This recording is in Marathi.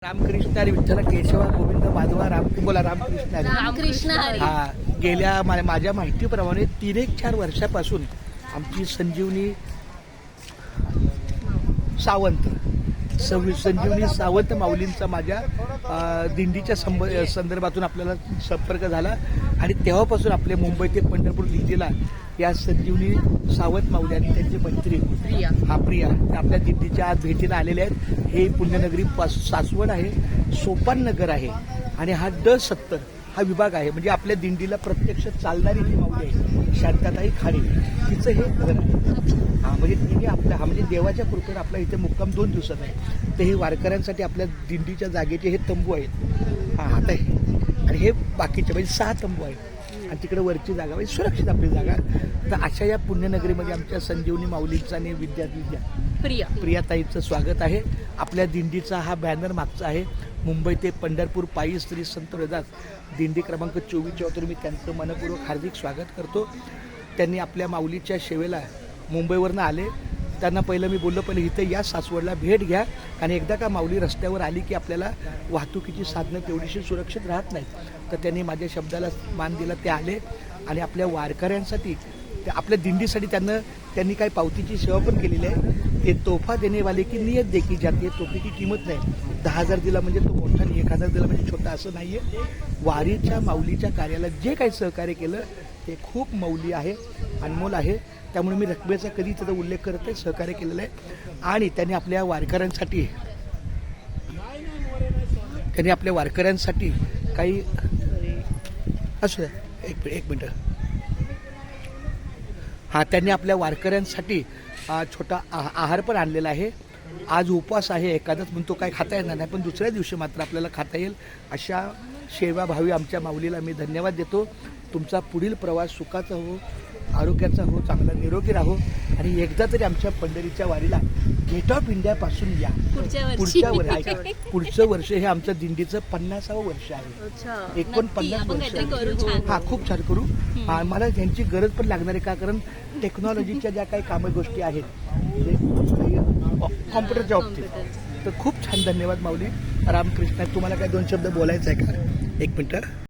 रामकृष्ण हरी विठ्ठल केशव गोविंद माधवा बोला रामकृष्ण हरी. रामकृष्ण हरी. हा गेल्या माझ्या माहितीप्रमाणे 3-4 वर्षापासून आमची संजीवनी सावंत संजीवनी सावंत माऊलींचा माझ्या दिंडीच्या संदर्भातून आपल्याला संपर्क झाला आणि तेव्हापासून आपले मुंबई ते पंढरपूर दिंडीला या संजीवनी सावंत माऊली आणि त्यांची मैत्री प्रिया आपल्या दिंडीच्या आज भेटीला आलेले आहेत. हे पुण्यनगरी सासवड आहे, सोपान नगर आहे आणि हा D70 हा विभाग आहे. म्हणजे आपल्या दिंडीला प्रत्यक्ष चालणारी जी माऊली आहे शांतताई खाडे तिचं हे घर आहे. म्हणजे तिने आपल्या म्हणजे देवाच्या कृपेने आपल्या इथे मुक्काम 2 दिवसात आहे. ते हे वारकऱ्यांसाठी आपल्या दिंडीच्या जागेचे हे तंबू आहेत. आता आणि हे बाकीचे म्हणजे 6 तंबू आहेत आणि तिकडे वरची जागा म्हणजे सुरक्षित आपली जागा. तर अशा या पुण्यनगरीमध्ये आमच्या संजीवनी माऊलींचा आणि प्रियाताईचं स्वागत आहे. आपल्या दिंडीचा हा बॅनर मागचा आहे. मुंबई ते पंढरपूर पायी श्री संत रविदास दिंडी क्रमांक 24 मी त्यांचं मनपूर्वक हार्दिक स्वागत करतो. त्यांनी आपल्या माऊलीच्या सेवेला मुंबईवरनं आले. त्यांना पहिलं मी बोललो पहिले इथं या सासवडला भेट घ्या आणि एकदा का माऊली रस्त्यावर आली की आपल्याला वाहतुकीची साधनं तेवढीशी सुरक्षित राहत नाहीत. तर त्यांनी माझ्या शब्दाला मान दिला. ते आले आणि आपल्या वारकऱ्यांसाठी आपल्या दिंडीसाठी त्यांनी काही पावतीची सेवा पण केलेली आहे. ते तोफा देणेवाले की नियत देखी जाते. तोफेची किंमत नाही. 10,000 दिला म्हणजे तो मोठा आणि 1,000 दिला म्हणजे छोटा असं नाही आहे. वारीच्या माऊलीच्या कार्याला जे काही सहकार्य केलं ते खूप मौल्य आहे, अनमोल आहे. त्यामुळे मी रकमेचा कधी त्याचा उल्लेख करत आहे, सहकार्य केलेलं आहे. आणि त्यांनी आपल्या वारकऱ्यांसाठी काही असं एक मिनटं त्यांनी आपल्या वारकऱ्यांसाठी छोटा आहार पण आणलेला आहे. आज उपवास आहे, एकादश म्हणतो काय खाता येणार नाही, पण दुसऱ्या दिवशी मात्र आपल्याला खाता येईल. अशा सेवाभावी आमच्या माऊलीला मी धन्यवाद देतो. तुमचा पुढील प्रवास सुखाचा हो, आरोग्याचा हो, चांगला निरोगी राहो आणि एकदा तरी आमच्या पंढरीच्या वारीला गेट ऑफ इंडियापासून या. पुढचं वर्ष हे आमचं दिंडीचं 50वं वर्ष आहे. 49 वर्ष. खूप छान करू. मला त्यांची गरज पण लागणार आहे. का कारण टेक्नॉलॉजीच्या ज्या काही कामं गोष्टी आहेत कॉम्प्युटरच्या बाबतीत. तर खूप छान धन्यवाद माऊली. रामकृष्ण. तुम्हाला काय 2 शब्द बोलायचं आहे का? 1 मिनिट.